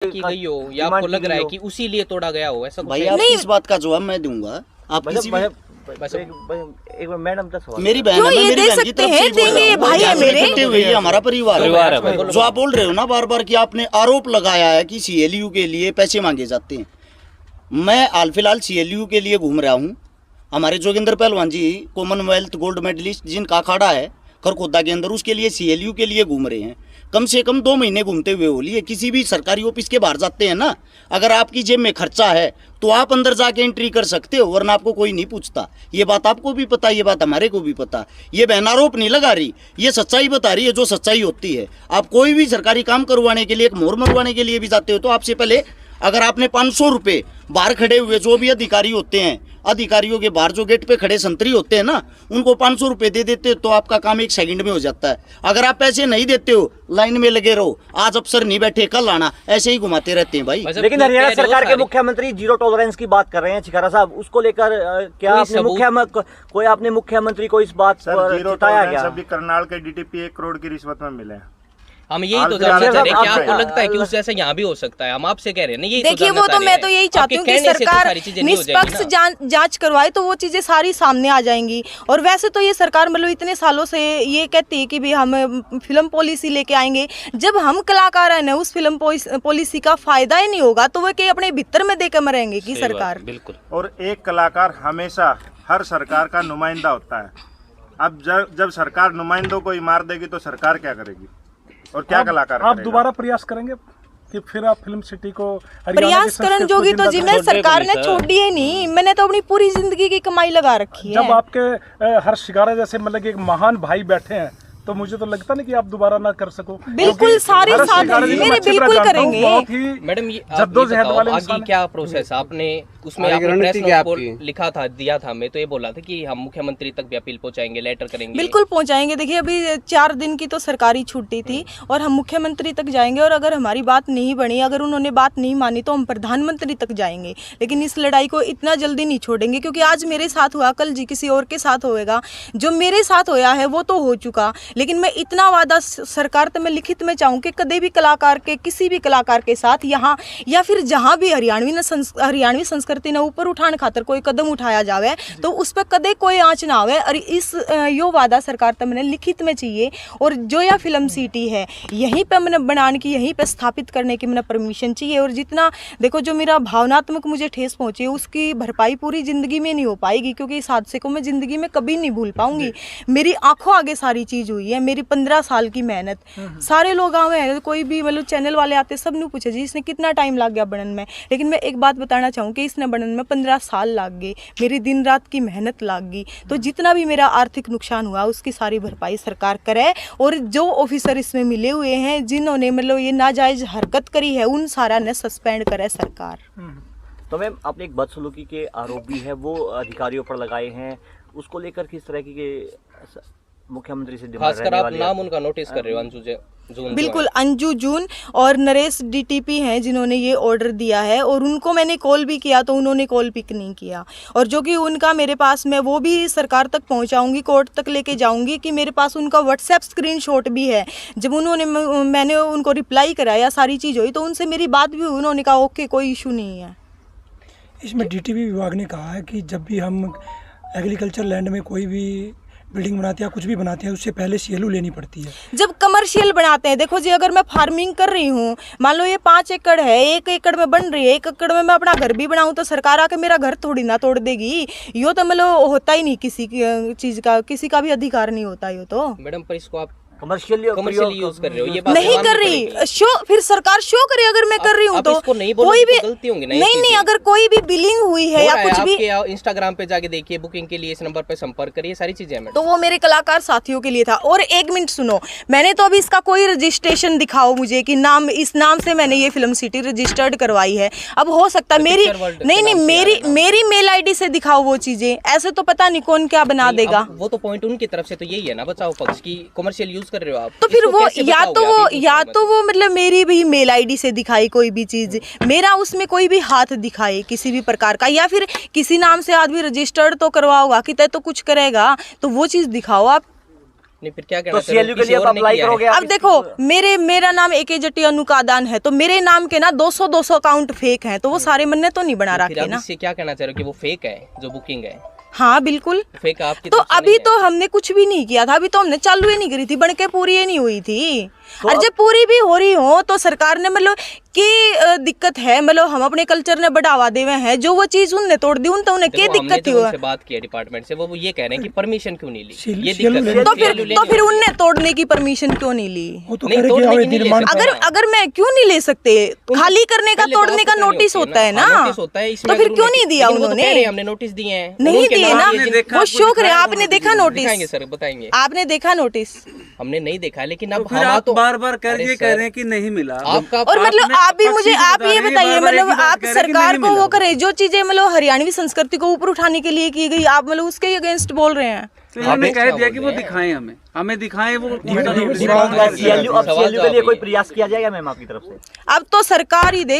की गई हो या आपको लग रहा है कि उसी लिए तोड़ा गया हो, ऐसा भाई आप इस बात का जवाब मैं दूंगा। आप किसी भी एक बार मैडम का सवाल, मेरी बहन है, मैं मेरी बहन की तरफ से देंगे, भाई है मेरे, ये हमारा परिवार है। जो आप बोल रहे हो ना बार बार कि आपने आरोप लगाया है कि सीएलयू के लिए पैसे मांगे जाते हैं, मैं हाल फिलहाल सीएलयू के लिए घूम रहा हूँ। हमारे जोगिंदर पहलवान जी कॉमनवेल्थ गोल्ड मेडलिस्ट जिनका अखाड़ा है खरखोदा के अंदर, उसके लिए सीएलयू के लिए घूम रहे हैं। कम से कम 2 महीने घूमते हुए हो लिए। किसी भी सरकारी ऑफिस के बाहर जाते हैं ना, अगर आपकी जेब में खर्चा है तो आप अंदर जाके एंट्री कर सकते हो, वरना आपको कोई नहीं पूछता। ये बात आपको भी पता, ये बात हमारे को भी पता। ये बहन आरोप नहीं लगा रही, ये सच्चाई बता रही है जो सच्चाई होती है। आप कोई भी सरकारी काम करवाने के लिए, एक मोहर मरवाने के लिए भी जाते हो तो आपसे पहले अगर आपने 500 रुपये बाहर खड़े हुए जो भी अधिकारी होते हैं, अधिकारियों के बाहर जो गेट पे खड़े संतरी होते हैं ना, उनको 500 रुपये दे देते तो आपका काम 1 सेकंड में हो जाता है। अगर आप पैसे नहीं देते हो, लाइन में लगे रहो, आज अफसर नहीं बैठे कल आना, ऐसे ही घुमाते रहते हैं भाई। लेकिन हरियाणा सरकार के मुख्यमंत्री जीरो टॉलरेंस की बात कर रहे हैं चिकारा साहब, उसको लेकर क्या आपने मुख्यमंत्री को इस बात पर बताया गया? अभी करनाल के डीटीपी 1 करोड़ की रिश्वत में मिले हैं। हम यही तो जानना चाह रहे हैं कि आपको लगता है कि उस जैसा यहाँ भी हो सकता है? हम आपसे कह रहे हैं ना, यही देखिए वो तो मैं तो यही चाहती हूँ कि सरकार निष्पक्ष जांच करवाए तो वो चीजें सारी सामने आ जाएंगी। और वैसे तो ये सरकार मतलब इतने सालों से ये कहती है कि भी हम फिल्म पॉलिसी लेके आएंगे, जब हम कलाकार है ना उस फिल्म पॉलिसी का फायदा ही नहीं होगा तो वो कहीं अपने भीतर में देकर मरेंगे की सरकार। बिल्कुल। और एक कलाकार हमेशा हर सरकार का नुमाइंदा होता है। अब जब सरकार नुमाइंदों को ही मार देगी तो सरकार क्या करेगी और क्या कलाकार आप दोबारा प्रयास करेंगे कि फिर आप फिल्म सिटी को प्रयास करने जोगी तो जी मैं सरकार ने छोड़ी है नहीं, मैंने तो अपनी पूरी जिंदगी की कमाई लगा रखी है। जब आपके हर शिकारा जैसे मतलब एक महान भाई बैठे हैं तो मुझे तो लगता नहीं कि आप दोबारा ना कर सको। बिल्कुल सारे साथ मेरे बिल्कुल करेंगे मैडम। जद्दोजहद वाले आगे क्या प्रोसेस आपने उसमें आपने प्रेस नोट को लिखा था, दिया था, मैं तो ये बोला था कि हम मुख्यमंत्री तक भी अपील पहुंचाएंगे, लेटर करेंगे। बिल्कुल पहुंचाएंगे। देखिए अभी 4 दिन की तो सरकारी छुट्टी थी और हम मुख्यमंत्री तक जाएंगे और अगर हमारी बात नहीं बनी, अगर उन्होंने बात नहीं मानी तो हम प्रधानमंत्री तक जाएंगे। लेकिन इस लड़ाई को इतना जल्दी नहीं छोड़ेंगे क्योंकि आज मेरे साथ हुआ, कल जी किसी और के साथ होएगा। जो मेरे साथ होया है वो तो हो चुका, लेकिन मैं इतना वादा सरकार तो मैं लिखित में चाहूँ कि कभी भी कलाकार के किसी भी कलाकार के साथ यहाँ या फिर जहाँ भी हरियाणवी संस्कृति ने ऊपर उठाने खातर कोई कदम उठाया जावे तो उस पर कदे कोई आँच ना आवे। और इस यो वादा सरकार तो मैंने लिखित में चाहिए। और जो यह फिल्म सिटी है यहीं पे मैंने बनाने की, यहीं पे स्थापित करने की मैंने परमिशन चाहिए। और जितना देखो जो मेरा भावनात्मक मुझे ठेस पहुँची है उसकी भरपाई पूरी जिंदगी में नहीं हो पाएगी क्योंकि इस हादसे को मैं जिंदगी में कभी नहीं भूल पाऊंगी। मेरी आंखों आगे सारी चीज़ हुई है, मेरी 15 साल की मेहनत। सारे लोग आए हैं, कोई भी मतलब चैनल वाले आते सब ने पूछा जी इसने कितना टाइम लग गया बनन में, लेकिन मैं एक बात बताना चाहूँ कि इसने बनन में 15 साल लग गए, मेरी दिन रात की मेहनत लग गई। तो जितना भी मेरा आर्थिक नुकसान हुआ उसकी सारी भरपाई सरकार करे। और जो ऑफिसर इसमें मिले हुए हैं जिन्होंने मतलब ये नाजायज हरकत करी है उन सारा ने सस्पेंड करे सरकार। तो मैम आपने एक बदसलूकी के आरोप भी है वो अधिकारियों पर लगाए हैं, उसको लेकर किस तरह की मुख्यमंत्री से खासकर आप नाम उनका नोटिस कर रहे हो? अंजू जून। बिल्कुल अंजू जून और नरेश डीटीपी हैं जिन्होंने ये ऑर्डर दिया है और उनको मैंने कॉल भी किया तो उन्होंने कॉल पिक नहीं किया। और जो कि उनका मेरे पास, मैं वो भी सरकार तक पहुंचाऊंगी, कोर्ट तक लेके जाऊंगी कि मेरे पास उनका व्हाट्सएप स्क्रीनशॉट भी है। जब मैंने उनको रिप्लाई कराया सारी चीज़ हुई तो उनसे मेरी बात भी हुई, उन्होंने कहा ओके कोई इशू नहीं है। इसमें डीटीपी विभाग ने कहा है कि जब भी हम एग्रीकल्चर लैंड में कोई भी बिल्डिंग बनाते हैं या कुछ भी बनाते हैं उससे पहले सीएलयू लेनी पड़ती है। जब कमर्शियल बनाते हैं, देखो जी अगर मैं फार्मिंग कर रही हूँ, मान लो ये 5 एकड़ है, 1 एकड़ में बन रही है, 1 एकड़ में मैं अपना घर भी बनाऊँ तो सरकार आके मेरा घर थोड़ी ना तोड़ देगी। यो तो मतलब होता ही नहीं, किसी चीज़ का किसी का भी अधिकार नहीं होता। यो तो मैडम पर इसको आप कमर्शियल यूज कर रहे हो, ये बात नहीं कर रही। शो फिर सरकार शो करे अगर मैं कर रही हूँ तो कोई भी गलती होंगी ना। नहीं अगर कोई भी बिलिंग हुई है या कुछ भी, इंस्टाग्राम पे जाके देखिए, बुकिंग के लिए इस नंबर पे संपर्क करिए, सारी चीजें। तो वो मेरे कलाकार साथियों के लिए था। और 1 मिनट सुनो, मैंने तो अभी इसका कोई रजिस्ट्रेशन दिखाओ मुझे कि नाम, इस नाम से मैंने ये फिल्म सिटी रजिस्टर्ड करवाई है। अब हो सकता है मेरी मेरी मेल आईडी से दिखाओ वो चीजें, ऐसे तो पता नहीं कौन क्या बना देगा। वो तो पॉइंट उनकी तरफ से तो यही है ना, बचाओ पक्ष की कमर्शियल यूज कर रहे हो आप, तो फिर वो या तो वो मतलब मेरी भी मेल आईडी से दिखाई कोई भी चीज, मेरा उसमें कोई भी हाथ दिखाए किसी भी प्रकार का, या फिर किसी नाम से आदमी रजिस्टर्ड तो करवाओगा कि तय तो कुछ करेगा, तो वो चीज दिखाओ आप। नहीं फिर क्या तो कहना सीएलयू के लिए आप अप्लाई करोगे? अब देखो मेरा नाम AK जट्टी अनुकादान है, तो मेरे नाम के ना 200 अकाउंट फेक हैं, तो वो सारे मैंने तो नहीं बना रखे ना। इससे क्या कहना चाह रहे हो कि वो फेक है जो बुकिंग है? हाँ बिल्कुल फेक आपकी तो तरफ से अभी नहीं है। तो हमने कुछ भी नहीं किया था, अभी तो हमने चालू ही नहीं करी थी, बनके पूरी ही नहीं हुई थी। और जब पूरी भी हो रही हो तो सरकार ने मतलब की दिक्कत है, मतलब हम अपने कल्चर ने बढ़ावा देवे हैं, जो वो चीज उनने तोड़ दी उन तो उन्हें क्या देखो, दिक्कत थी? हमने जो उनसे बात की है डिपार्टमेंट से, वो ये कह रहे हैं कि परमिशन क्यों नहीं ली, ये सीएलयू दिक्कत है। तो फिर उनने तोड़ने की परमिशन क्यों नहीं ली? वो तो नहीं, कह रहे तोड़ने कि की अवैध नहीं ले निर्माण सकते। अगर मैं क्यों नहीं ले सकते? खाली करने का पहले तो तोड़ने का आपको नोटिस करनी होता है होती ना, नोटिस होता है, इसमें तो फिर जरूर क्यों नहीं- नहीं दिया लेकिन वो तो कह रहे उन्होंने? हैं, हमने नोटिस दिए हैं, नहीं उनके दिए नाम ना, ये जिन- वो शो करे। आपने देखा नोटिस? दिखाएंगे सर, बताएंगे। आपने देखा नोटिस? हमने नहीं देखा, लेकिन अब फिर हम आप तो बार-बार कर अरे ये सर, कह रहे हैं कि नहीं मिला। आपका और मतलब आप भी मुझे आप ये बताइए, मतलब आप सरकार को वो करे जो चीजें मतलब हरियाणवी संस्कृति को ऊपर उठाने के लिए की गई, आप मतलब उसके अगेंस्ट बोल रहे हैं। तो इन्होंने कह दिया कि वो दिखाएं, हमें दिखाएं वो। सीएलयू के लिए कोई प्रयास किया जाएगा मैम आपकी तरफ से? अब तो सरकार ही देख